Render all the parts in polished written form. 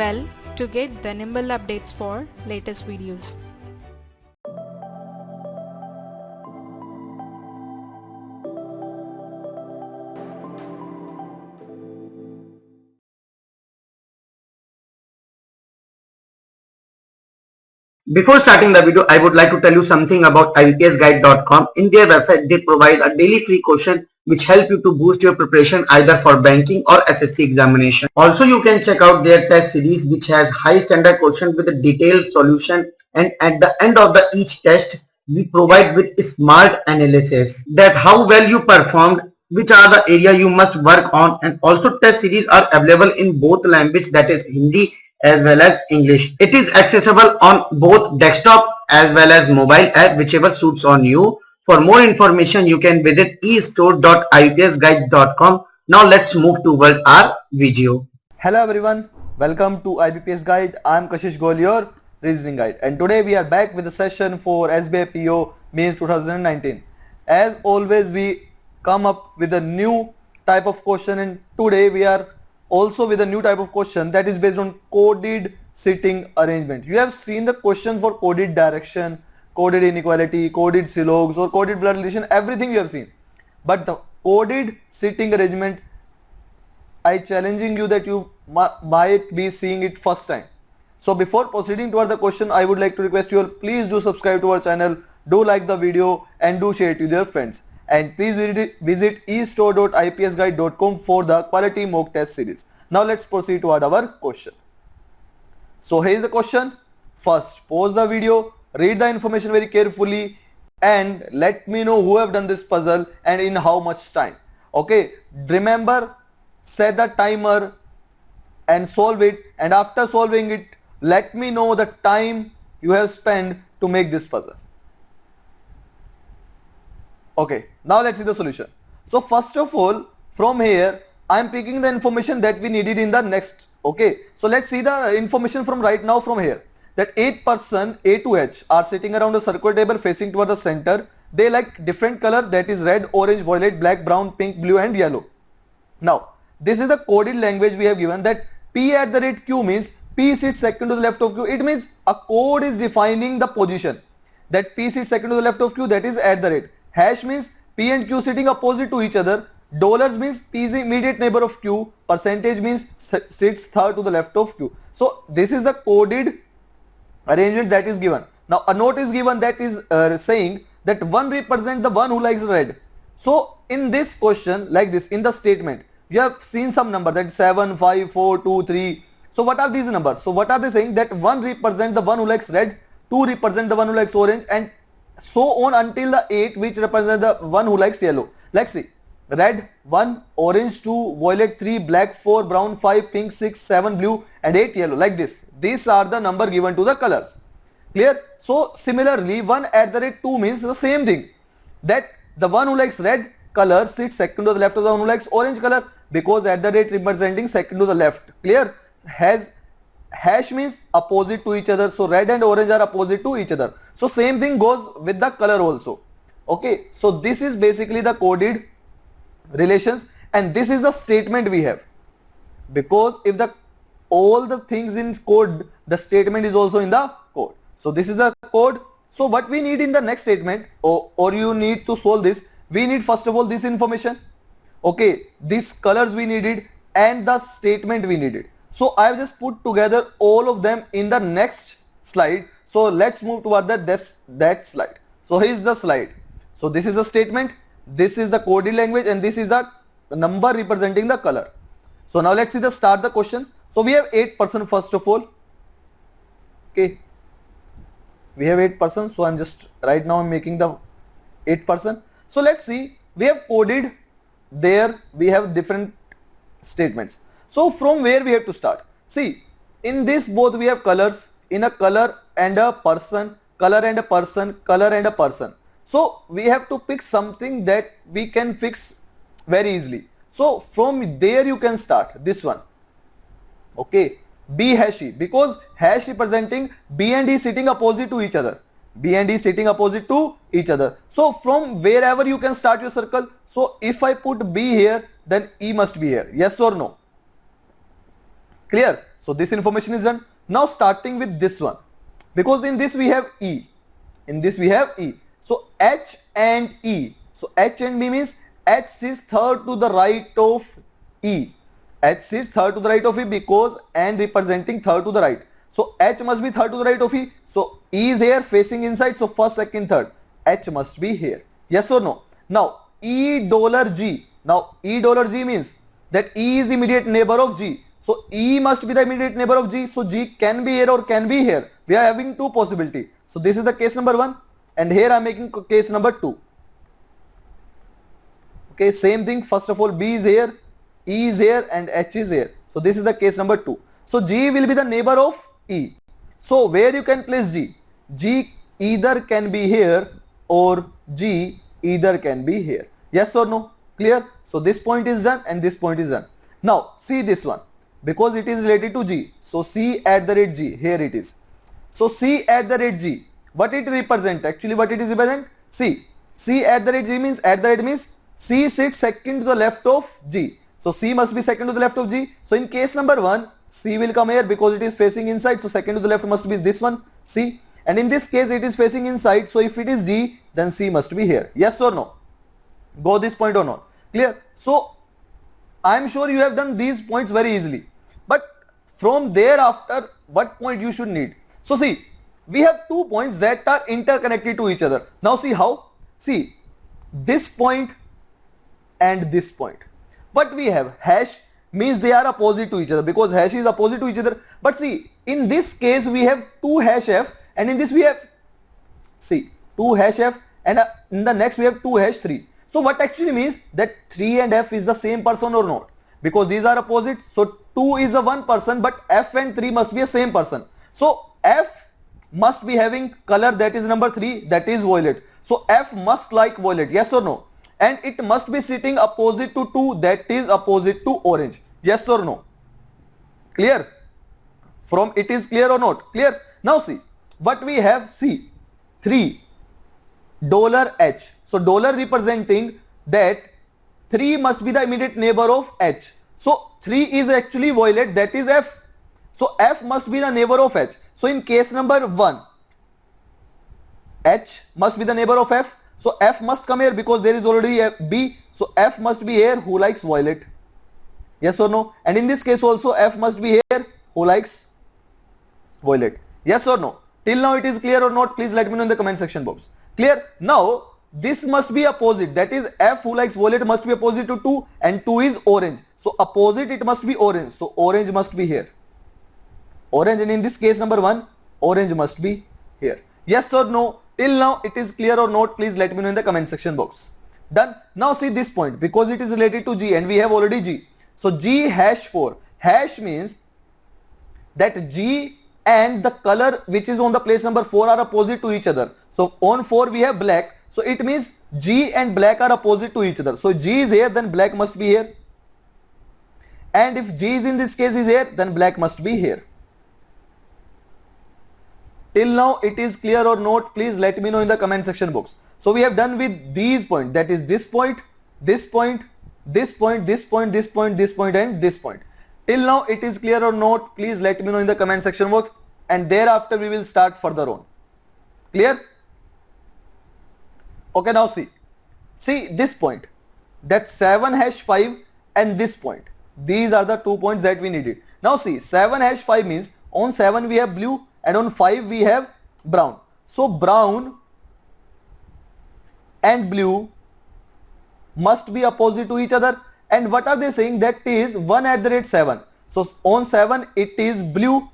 bell to get the nimble updates for latest videos. Before starting the video, I would like to tell you something about ibpsguide.com. In their website, they provide a daily free question which help you to boost your preparation either for banking or SSC examination. Also, you can check out their test series which has high standard question with a detailed solution, and at the end of each test, we provide with smart analysis that how well you performed, which are the area you must work on, and also test series are available in both language, that is Hindi as well as English. It is accessible on both desktop as well as mobile app, whichever suits on you. For more information, you can visit estore.ibpsguide.com. Now let's move toward our video. Hello everyone, welcome to IBPS Guide. I am Kashish Goel, your reasoning guide, and today we are back with the session for SBI PO Mains 2019. As always, we come up with a new type of question, and today we are also with a new type of question that is based on coded sitting arrangement. You have seen the question for coded direction, coded inequality, coded silogs or coded blood relation, everything you have seen. But the coded sitting arrangement, I challenging you that you might be seeing it first time. So before proceeding toward the question, I would like to request you all, please do subscribe to our channel, do like the video and do share it with your friends. And please visit estore.ipsguide.com for the quality mock test series. Now let's proceed toward our question. So here is the question. First, pause the video, read the information very carefully and let me know who have done this puzzle and in how much time. Okay, remember, set the timer and solve it, and after solving it, let me know the time you have spent to make this puzzle. Okay, now let's see the solution. So first of all, from here I am picking the information that we needed in the next. Okay, so let's see the information from right now from here, that 8 person A to H are sitting around a circle table facing toward the center. They like different color, that is red, orange, violet, black, brown, pink, blue and yellow. Now this is the coded language we have given, that P@Q means P sits second to the left of Q. It means a code is defining the position that P sits second to the left of Q, that is @ Hash means P and Q sitting opposite to each other. Dollars means P is the immediate neighbor of Q. Percentage means sits third to the left of Q. So this is the coded arrangement that is given. Now a note is given that is saying that 1 represents the one who likes red. So in this question, like this, in the statement, you have seen some number, that 7, 5, 4, 2, 3. So what are these numbers? So what are they saying? That 1 represents the one who likes red, 2 represents the one who likes orange, and so on until the 8, which represents the one who likes yellow. Let's see. Red 1, orange 2, violet 3, black 4, brown 5, pink 6, 7 blue and 8 yellow, like this. These are the number given to the colors. Clear? So similarly, 1@2 means the same thing, that the one who likes red color sits second to the left of the one who likes orange color, because representing second to the left. Clear? Hash means opposite to each other, so red and orange are opposite to each other. So same thing goes with the color also. Okay, so this is basically the coded relations, and this is the statement we have, because if all the things in code, the statement is also in the code. So this is the code. So what we need in the next statement, or you need to solve this, we need first of all this information. Okay, these colors we needed and the statement we needed. So I have just put together all of them in the next slide. So let's move toward that slide. So here is the slide. So this is the statement, this is the coded language, and this is the number representing the color. So now let's see start the question. So we have 8 person first of all. Okay, we have 8 person. So I'm just right now I'm making the 8 person. So let's see, we have coded there, we have different statements. So from where we have to start? See, in this both we have colors, in a color and a person, color and a person, color and a person. So we have to pick something that we can fix very easily. So from there you can start this one. Okay, B hash E, because hash representing B and E sitting opposite to each other. B and E sitting opposite to each other. So from wherever you can start your circle. So if I put B here, then E must be here. Yes or no? Clear? So this information is done. Now starting with this one, because in this we have E. In this we have E. So H and E. So H and B means H sits third to the right of E. H sits third to the right of E because and representing third to the right. So H must be third to the right of E. So E is here facing inside. So first, second, third. H must be here. Yes or no? Now E dollar G. Now E dollar G means that E is immediate neighbor of G. So E must be the immediate neighbor of G. So G can be here or can be here. We are having two possibilities. So this is the case number 1. And here I am making case number 2. Okay, same thing. First of all, B is here, E is here, and H is here. So this is the case number 2. So G will be the neighbor of E. So where you can place G? G either can be here or G either can be here. Yes or no? Clear? So this point is done and this point is done. Now see this one. Because it is related to G. So C at the rate G. Here it is. So C at the rate G. What it represent? Actually what it is represent? C. C at the rate G means at the rate means C sits second to the left of G. So C must be second to the left of G. So in case number 1, C will come here because it is facing inside. So second to the left must be this one, C. And in this case it is facing inside. So if it is G, then C must be here. Yes or no? Go this point or not? Clear? So I am sure you have done these points very easily. But from thereafter, what point you should need? So see, we have 2 points that are interconnected to each other. Now see how? See, this point and this point. What we have? Hash means they are opposite to each other because hash is opposite to each other. But see, in this case we have 2 hash f and in this we have, see, 2 hash f and in the next we have 2 hash 3. So what actually means that 3 and f is the same person or not? Because these are opposite. So 2 is a one person but f and 3 must be a same person. So f must be having color that is number 3, that is violet. So f must like violet. Yes or no? And it must be sitting opposite to 2, that is opposite to orange. Yes or no? Clear? From it is clear or not? Clear? Now see, what we have, see, 3 $H. So dollar representing that 3 must be the immediate neighbor of H. So 3 is actually violet, that is F. So F must be the neighbor of H. So in case number 1, H must be the neighbor of F. So F must come here because there is already a B. So F must be here who likes violet. Yes or no? And in this case also F must be here who likes violet. Yes or no? Till now it is clear or not? Please let me know in the comment section box. Clear? Now this must be opposite. That is F who likes violet must be opposite to 2 and 2 is orange. So opposite it must be orange. So orange must be here. Orange, and in this case number 1, orange must be here. Yes or no? Till now it is clear or not? Please let me know in the comment section box. Done. Now see this point because it is related to G and we have already G. So G hash 4. Hash means that G and the color which is on the place number 4 are opposite to each other. So on 4 we have black. So it means G and black are opposite to each other. So G is here, then black must be here. And if G is in this case is here, then black must be here. Till now it is clear or not? Please let me know in the comment section box. So we have done with these points, that is this point, this point, this point, this point, this point, this point and this point. Till now it is clear or not? Please let me know in the comment section box and thereafter we will start further on. Clear? Okay, now see. See this point, that 7 hash 5 and this point. These are the 2 points that we needed. Now see, 7 hash 5 means on 7 we have blue and on 5 we have brown. So brown and blue must be opposite to each other. And what are they saying? That is 1@7. So on 7 it is blue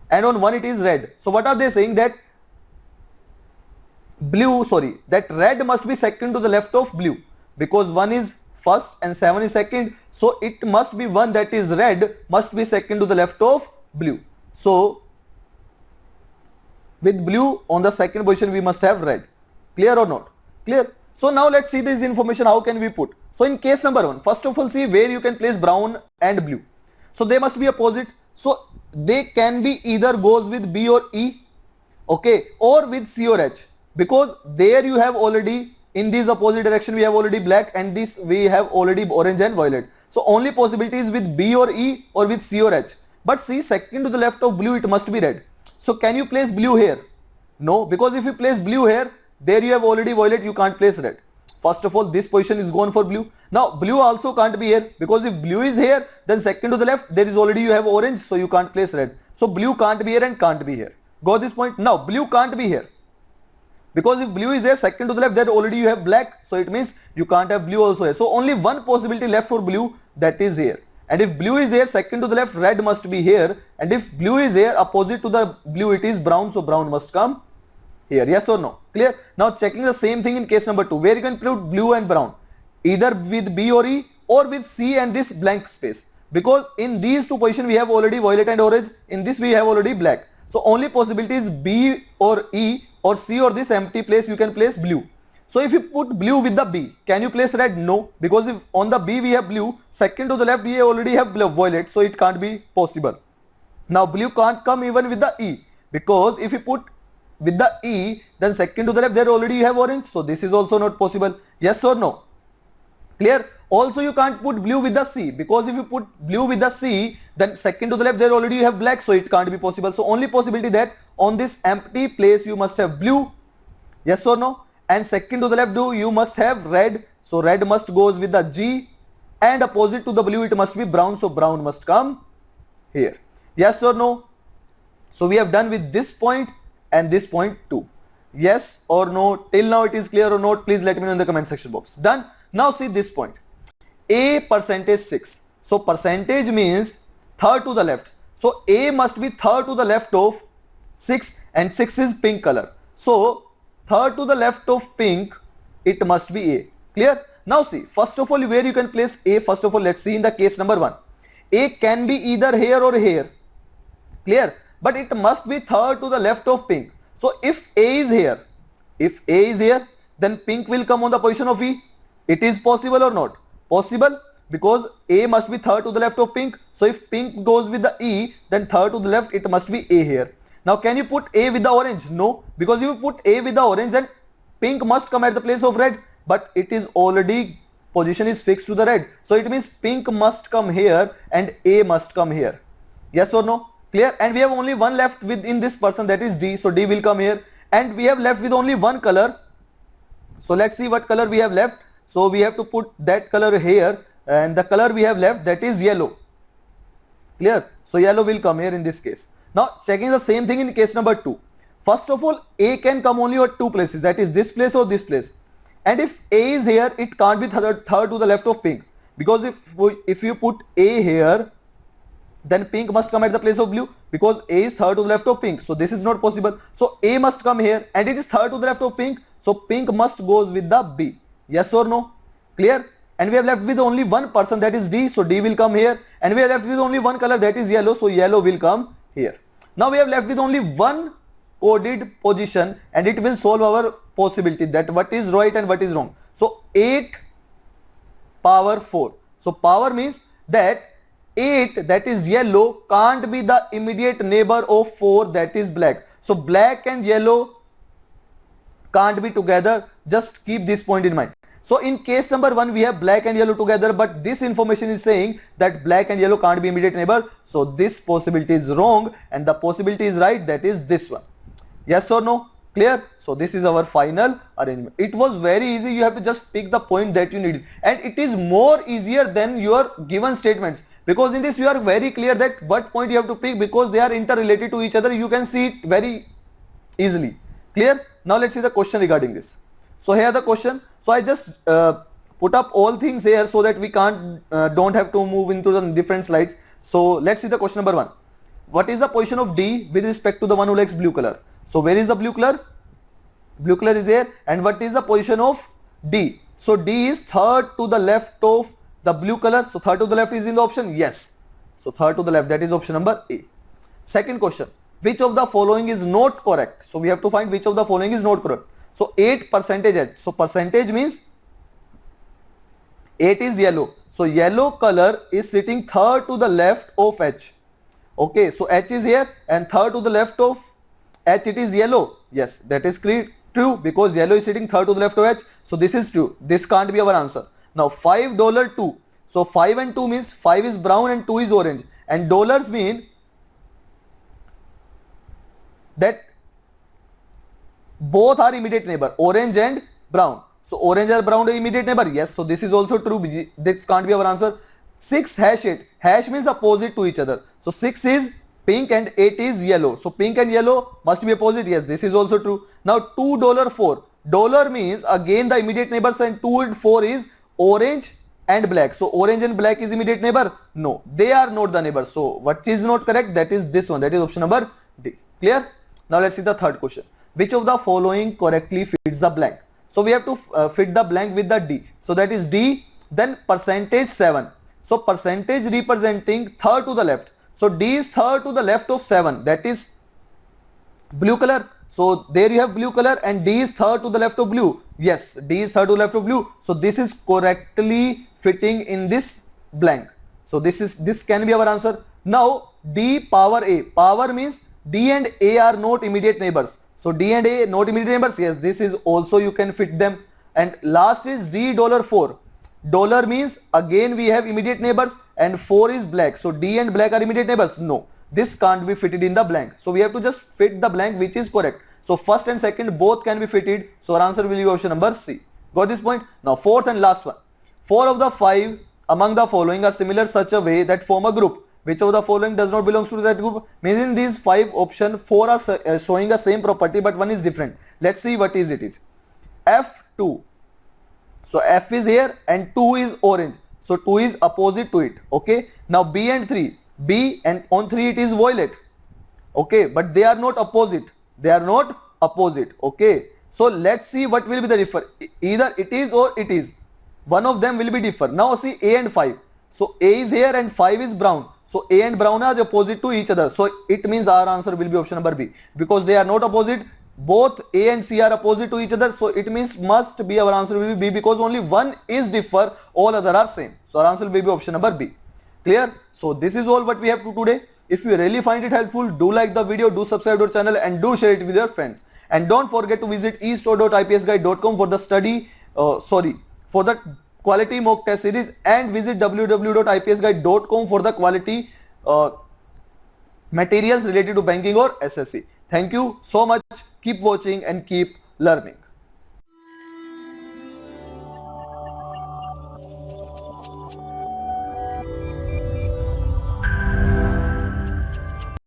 and on 1 it is red. So what are they saying? That that red must be second to the left of blue because 1 is first and 7 is second. So it must be 1 that is red must be second to the left of blue. So with blue on the second position we must have red. Clear or not? Clear? So now let's see this information, how can we put. So in case number 1, first of all see where you can place brown and blue. So they must be opposite. So they can be either goes with B or E, okay, or with C or H, because there you have already in this opposite direction we have already black and this we have already orange and violet. So only possibility is with B or E or with C or H. But see, second to the left of blue, it must be red. So can you place blue here? No, because if you place blue here, there you have already violet, you can't place red. First of all, this position is gone for blue. Now blue also can't be here, because if blue is here, then second to the left, there is already you have orange, so you can't place red. So blue can't be here and can't be here. Got this point? Now blue can't be here, because if blue is here, second to the left, there already you have black, so it means you can't have blue also here. So only one possibility left for blue, that is here. And if blue is here, second to the left, red must be here. And if blue is here, opposite to the blue, it is brown, so brown must come here. Yes or no? Clear? Now checking the same thing in case number 2, where you can put blue and brown, either with B or E, or with C and this blank space. Because in these two positions we have already violet and orange, in this we have already black. So only possibility is B or E or C, or this empty place you can place blue. So if you put blue with the B, can you place red? No, because if on the B we have blue, second to the left we already have violet, so it can't be possible. Now blue can't come even with the E, because if you put with the E, then second to the left there already you have orange, so this is also not possible. Yes or no? Clear? Also you can't put blue with the C, because if you put blue with the C, then second to the left there already you have black, so it can't be possible. So only possibility that on this empty place you must have blue. Yes or no? And second to the left you must have red, so red must goes with the G, and opposite to the blue it must be brown, so brown must come here. Yes or no? So we have done with this point and this point too. Yes or no? Till now it is clear or not? Please let me know in the comment section box. Done. Now see this point. A percentage 6. So percentage means third to the left. So A must be third to the left of 6, and 6 is pink color. So third to the left of pink, it must be A. Clear? Now see, first of all, where you can place A, first of all, let's see in the case number 1. A can be either here or here. Clear? But it must be third to the left of pink. So if A is here, then pink will come on the position of E. It is possible or not? Possible, because A must be third to the left of pink. So if pink goes with the E, then third to the left, it must be A here. Now can you put A with the orange? No, because if you put A with the orange, then pink must come at the place of red, but it is already, position is fixed to the red. So it means pink must come here and A must come here. Yes or no? Clear? And we have only one left within this person, that is D. So D will come here, and we have left with only one color. So let's see what color we have left. So we have to put that color here, and the color we have left, that is yellow. Clear? So yellow will come here in this case. Now checking the same thing in case number 2. First of all, A can come only at two places, that is this place or this place. And if A is here, it can't be third to the left of pink, because if you put A here, then pink must come at the place of blue, because A is third to the left of pink, so this is not possible. So A must come here, and it is third to the left of pink, so pink must goes with the B. Yes or no? Clear? And we have left with only one person, that is D, so D will come here, and we are left with only one color, that is yellow, so yellow will come here. Now we have left with only one coded position, and it will solve our possibility that what is right and what is wrong. So 8 power 4. So power means that 8, that is yellow, can't be the immediate neighbor of 4, that is black. So black and yellow can't be together. Just keep this point in mind. So in case number 1 we have black and yellow together, but this information is saying that black and yellow can't be immediate neighbor. So this possibility is wrong, and the possibility is right, that is this one. Yes or no? Clear? So this is our final arrangement. It was very easy. You have to just pick the point that you need, and it is more easier than your given statements, because in this you are very clear that what point you have to pick, because they are interrelated to each other. You can see it very easily. Clear? Now let's see the question regarding this. So here the question. So I just put up all things here so that we don't have to move into the different slides. So let's see the question number 1. What is the position of D with respect to the one who likes blue color? So where is the blue color? Blue color is here. And what is the position of D? So D is third to the left of the blue color. So third to the left is in the option? Yes. So third to the left, that is option number A. Second question. Which of the following is not correct? So we have to find which of the following is not correct. So 8 percentage H. So percentage means 8 is yellow. So yellow color is sitting third to the left of H. Okay, so H is here, and third to the left of H it is yellow. Yes, that is true, because yellow is sitting third to the left of H. So this is true. This can't be our answer. Now $5 2. So 5 and 2 means 5 is brown and 2 is orange. And dollars mean that both are immediate neighbor, orange and brown. So orange and brown are immediate neighbor. Yes, so this is also true. This can't be our answer. 6 hash 8. Hash means opposite to each other. So 6 is pink and 8 is yellow. So pink and yellow must be opposite. Yes, this is also true. Now $2.4. Dollar means again the immediate neighbors, and 2 and 4 is orange and black. So orange and black is immediate neighbor? No, they are not the neighbor. So what is not correct? That is this one. That is option number D. Clear? Now let's see the third question. Which of the following correctly fits the blank? So we have to fit the blank with the D. So that is D, then percentage 7. So percentage representing third to the left. So D is third to the left of 7. That is blue color. So there you have blue color, and D is third to the left of blue. Yes, D is third to the left of blue. So this is correctly fitting in this blank. So this can be our answer. Now D power A. Power means D and A are not immediate neighbors. So D and A not immediate neighbors. Yes, this is also you can fit them. And last is $4. Dollar means again we have immediate neighbors, and 4 is black. So D and black are immediate neighbors. No, this can't be fitted in the blank. So we have to just fit the blank which is correct. So first and second both can be fitted. So our answer will be option number C. Got this point? Now fourth and last one. 4 of the 5 among the following are similar such a way that form a group. Which of the following does not belong to that group? Means in these 5 options, 4 are showing the same property, but one is different. Let's see what is it is. F2. So F is here and 2 is orange. So 2 is opposite to it. Okay. Now B and 3. B and on 3 it is violet. Okay. But they are not opposite. They are not opposite. Okay. So let's see what will be the differ. Either it is or it is. One of them will be differ. Now see A and 5. So A is here and 5 is brown. So A and brown are opposite to each other. So it means our answer will be option number B. Because they are not opposite, both A and C are opposite to each other. So it means must be our answer will be B, because only one is differ, all other are same. So our answer will be option number B. Clear? So this is all what we have to today. If you really find it helpful, do like the video, do subscribe to our channel, and do share it with your friends. And don't forget to visit estore.ipsguide.com for the for the quality mock test series, and visit www.ipsguide.com for the quality materials related to banking or SSC. Thank you so much. Keep watching and keep learning.